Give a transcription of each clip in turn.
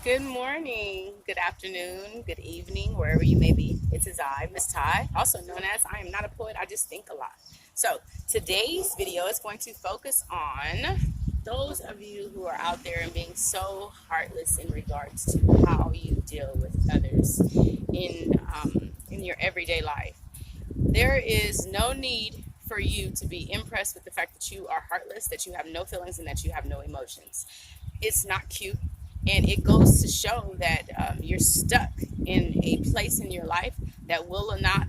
Good morning, good afternoon, good evening, wherever you may be. It is I, Miss Ty, also known as I am not a poet, I just think a lot. So, today's video is going to focus on those of you who are out there and being so heartless in regards to how you deal with others in your everyday life. There is no need for you to be impressed with the fact that you are heartless, that you have no feelings, and that you have no emotions. It's not cute, and it goes to show that you're stuck in a place in your life that will not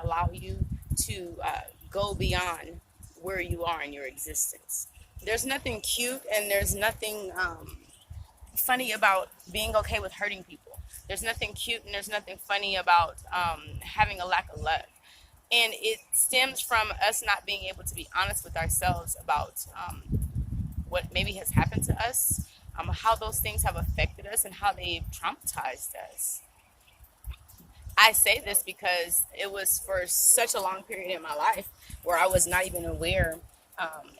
allow you to go beyond where you are in your existence. There's nothing cute, and there's nothing funny about being okay with hurting people. There's nothing cute and there's nothing funny about having a lack of love. And it stems from us not being able to be honest with ourselves about what maybe has happened to us, how those things have affected us, and how they've traumatized us. I say this because it was for such a long period in my life where I was not even aware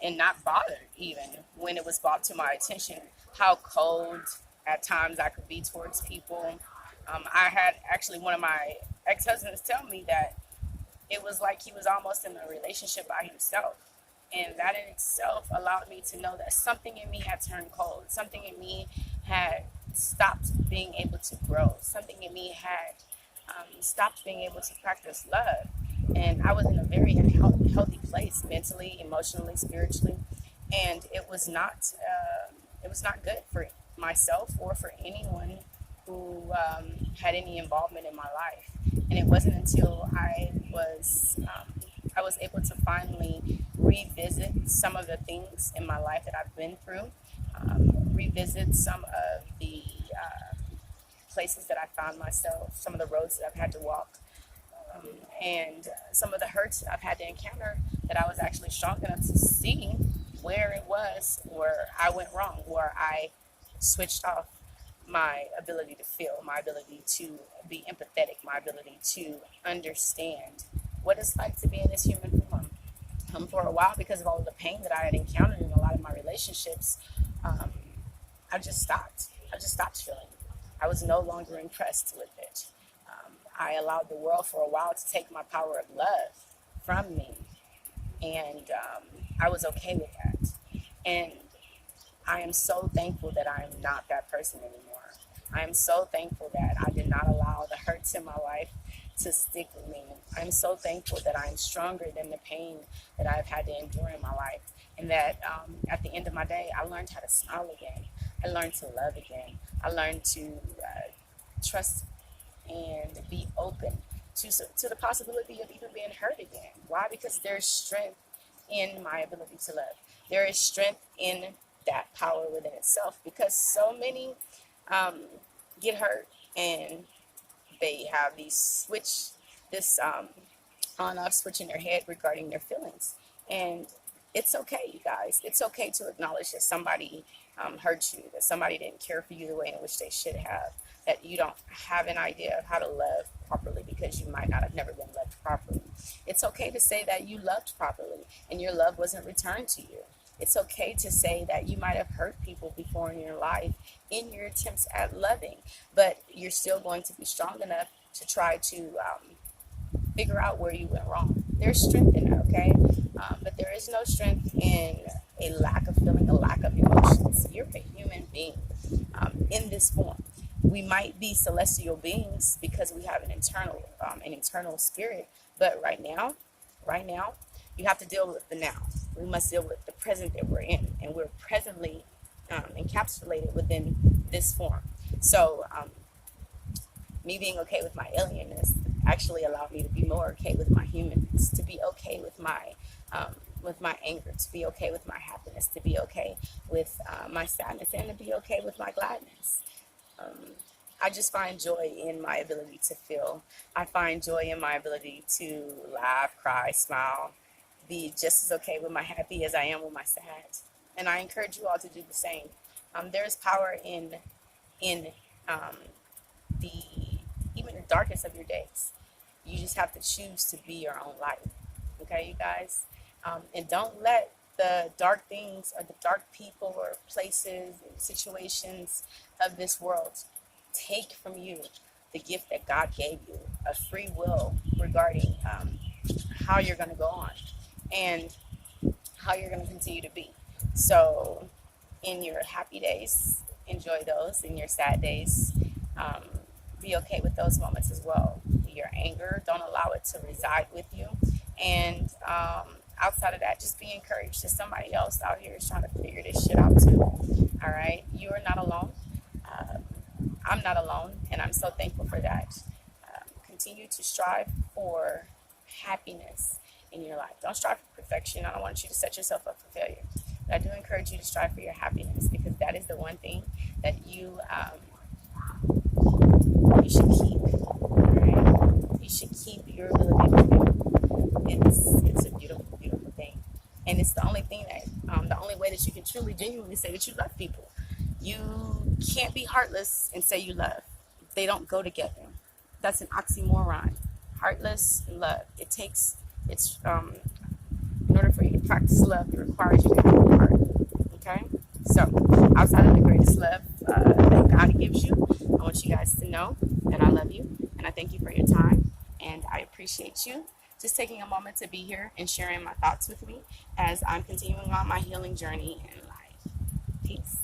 and not bothered even when it was brought to my attention how cold at times I could be towards people. I had actually one of my ex-husbands tell me that it was like he was almost in a relationship by himself. And that in itself allowed me to know that something in me had turned cold. Something in me had stopped being able to grow. Something in me had stopped being able to practice love. And I was in a very unhealthy place mentally, emotionally, spiritually. And it was not good for myself or for anyone who had any involvement in my life. And it wasn't until I was able to finally revisit some of the things in my life that I've been through, revisit some of the places that I found myself, some of the roads that I've had to walk, and some of the hurts that I've had to encounter, that I was actually strong enough to see where it was where I went wrong, where I switched off my ability to feel, my ability to be empathetic, my ability to understand what it's like to be in this human form. For a while, because of all of the pain that I had encountered in a lot of my relationships, um, I just stopped. I just stopped feeling. I was no longer impressed with it. I allowed the world for a while to take my power of love from me, and I was okay with that. And I am so thankful that I am not that person anymore. I am so thankful that I did not allow the hurts in my life to stick with me. I'm so thankful that I'm stronger than the pain that I've had to endure in my life. And that at the end of my day, I learned how to smile again. I learned to love again. I learned to trust and be open to the possibility of even being hurt again. Why? Because there's strength in my ability to love. There is strength in that power within itself, because so many um, get hurt and they have this on off switch in their head regarding their feelings. And it's okay, you guys. It's okay to acknowledge that somebody hurt you, that somebody didn't care for you the way in which they should have, that you don't have an idea of how to love properly because you might not have never been loved properly. It's okay to say that you loved properly and your love wasn't returned to you. It's okay to say that you might have hurt people before in your life in your attempts at loving, but you're still going to be strong enough to try to figure out where you went wrong. There's strength in that, okay? But there is no strength in a lack of feeling, a lack of emotions. You're a human being in this form. We might be celestial beings because we have an eternal spirit. But right now, you have to deal with the now. We must deal with the present that we're in, and we're presently encapsulated within this form. So, me being okay with my alienness actually allowed me to be more okay with my humanness, to be okay with my anger, to be okay with my happiness, to be okay with my sadness, and to be okay with my gladness. I just find joy in my ability to feel. I find joy in my ability to laugh, cry, smile, be just as okay with my happy as I am with my sad. And I encourage you all to do the same. There's power in um, the even the darkest of your days. You just have to choose to be your own light. Okay, you guys? And don't let the dark things or the dark people or places and situations of this world take from you the gift that God gave you, a free will regarding how you're going to go on and how you're going to continue to be. So, in your happy days, enjoy those. In your sad days, um, be okay with those moments as well. Your anger, don't allow it to reside with you. And outside of that, just be encouraged that somebody else out here is trying to figure this shit out too. All right? You are not alone. Um, I'm not alone, and I'm so thankful for that. Continue to strive for happiness in your life. Don't strive for perfection. I don't want you to set yourself up for failure. But I do encourage you to strive for your happiness because that is the one thing that you should keep. Right? You should keep your ability to feel. It's a beautiful, beautiful thing, and it's the only thing that the only way that you can truly, genuinely say that you love people. You can't be heartless and say you love. They don't go together. That's an oxymoron. Heartless and love. It's in order for you to practice love, it requires you to have a heart. Okay? So, outside of the greatest love that God gives you, I want you guys to know that I love you and I thank you for your time and I appreciate you just taking a moment to be here and sharing my thoughts with me as I'm continuing on my healing journey in life. Peace.